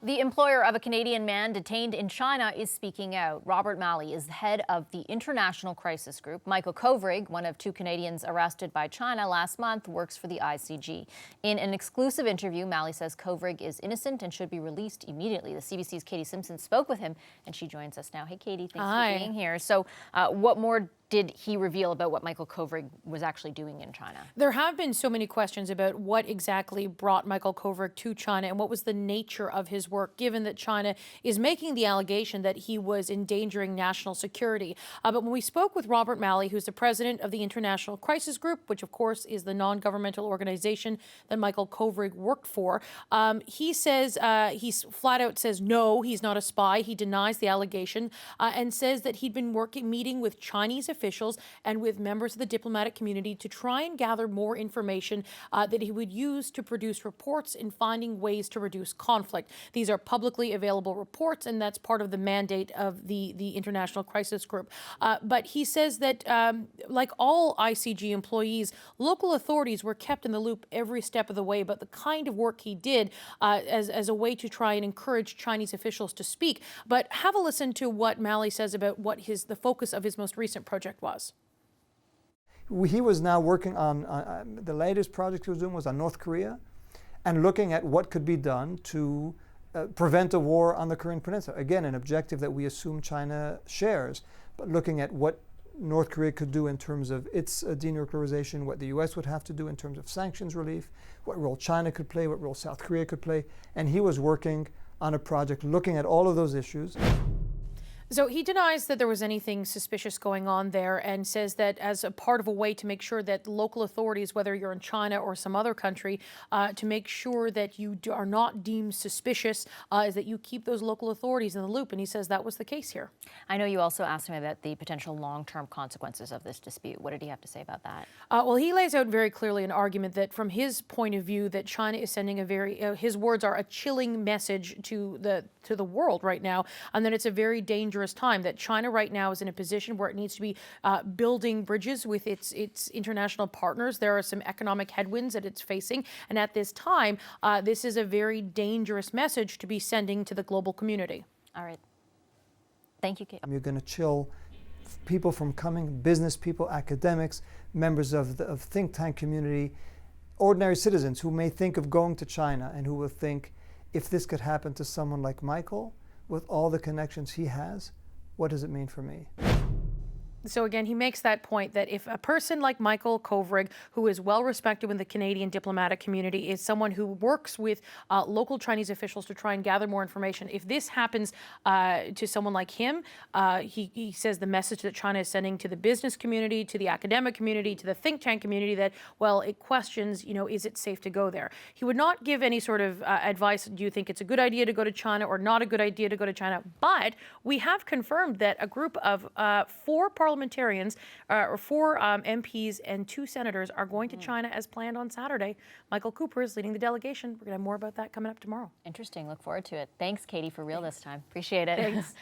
The employer of a Canadian man detained in China is speaking out. Robert Malley is the head of the International Crisis Group. Michael Kovrig, one of two Canadians arrested by China last month, works for the ICG. In an exclusive interview, Malley says Kovrig is innocent and should be released immediately. The CBC's Katie Simpson spoke with him, and she joins us now. Hey, Katie, thanks for being here. So what more did he reveal about what Michael Kovrig was actually doing in China? There have been so many questions about what exactly brought Michael Kovrig to China and what was the nature of his work, given that China is making the allegation that he was endangering national security. But when we spoke with Robert Malley, who's the president of the International Crisis Group, which of course is the non-governmental organization that Michael Kovrig worked for, he says, he's flat out says, no, he's not a spy. He denies the allegation and says that he'd been meeting with Chinese officials and with members of the diplomatic community to try and gather more information that he would use to produce reports in finding ways to reduce conflict. These are publicly available reports, and that's part of the mandate of the International Crisis Group. But he says that, like all ICG employees, local authorities were kept in the loop every step of the way, but the kind of work he did as a way to try and encourage Chinese officials to speak. But have a listen to what Malley says about what the focus of his most recent project was. He was now working on, the latest project he was doing was on North Korea and looking at what could be done to prevent a war on the Korean Peninsula. Again, an objective that we assume China shares, but looking at what North Korea could do in terms of its denuclearization, what the US would have to do in terms of sanctions relief, what role China could play, what role South Korea could play. And he was working on a project looking at all of those issues. So he denies that there was anything suspicious going on there and says that as a part of a way to make sure that local authorities, whether you're in China or some other country, to make sure that you are not deemed suspicious, is that you keep those local authorities in the loop. And he says that was the case here. I know you also asked him about the potential long-term consequences of this dispute. What did he have to say about that? Well, he lays out very clearly an argument that from his point of view that China is sending a very, his words are a chilling message to the world right now, and that it's a very dangerous time, that China right now is in a position where it needs to be building bridges with its international partners. There are some economic headwinds that it's facing, and at this time, this is a very dangerous message to be sending to the global community. All right. Thank you, Kate. You're going to chill people from coming, business people, academics, members of the think tank community, ordinary citizens who may think of going to China and who will think, if this could happen to someone like Michael, with all the connections he has, what does it mean for me? So again, he makes that point that if a person like Michael Kovrig, who is well respected in the Canadian diplomatic community, is someone who works with local Chinese officials to try and gather more information, if this happens to someone like him, he says the message that China is sending to the business community, to the academic community, to the think tank community, that, well, it questions, is it safe to go there? He would not give any sort of advice, do you think it's a good idea to go to China or not a good idea to go to China? But we have confirmed that a group of 4 parliamentarians, or 4 MPs and 2 senators are going to China as planned on Saturday. Michael Cooper is leading the delegation. We're going to have more about that coming up tomorrow. Interesting. Look forward to it. Thanks, Katie, for real this time. Appreciate it. Thanks.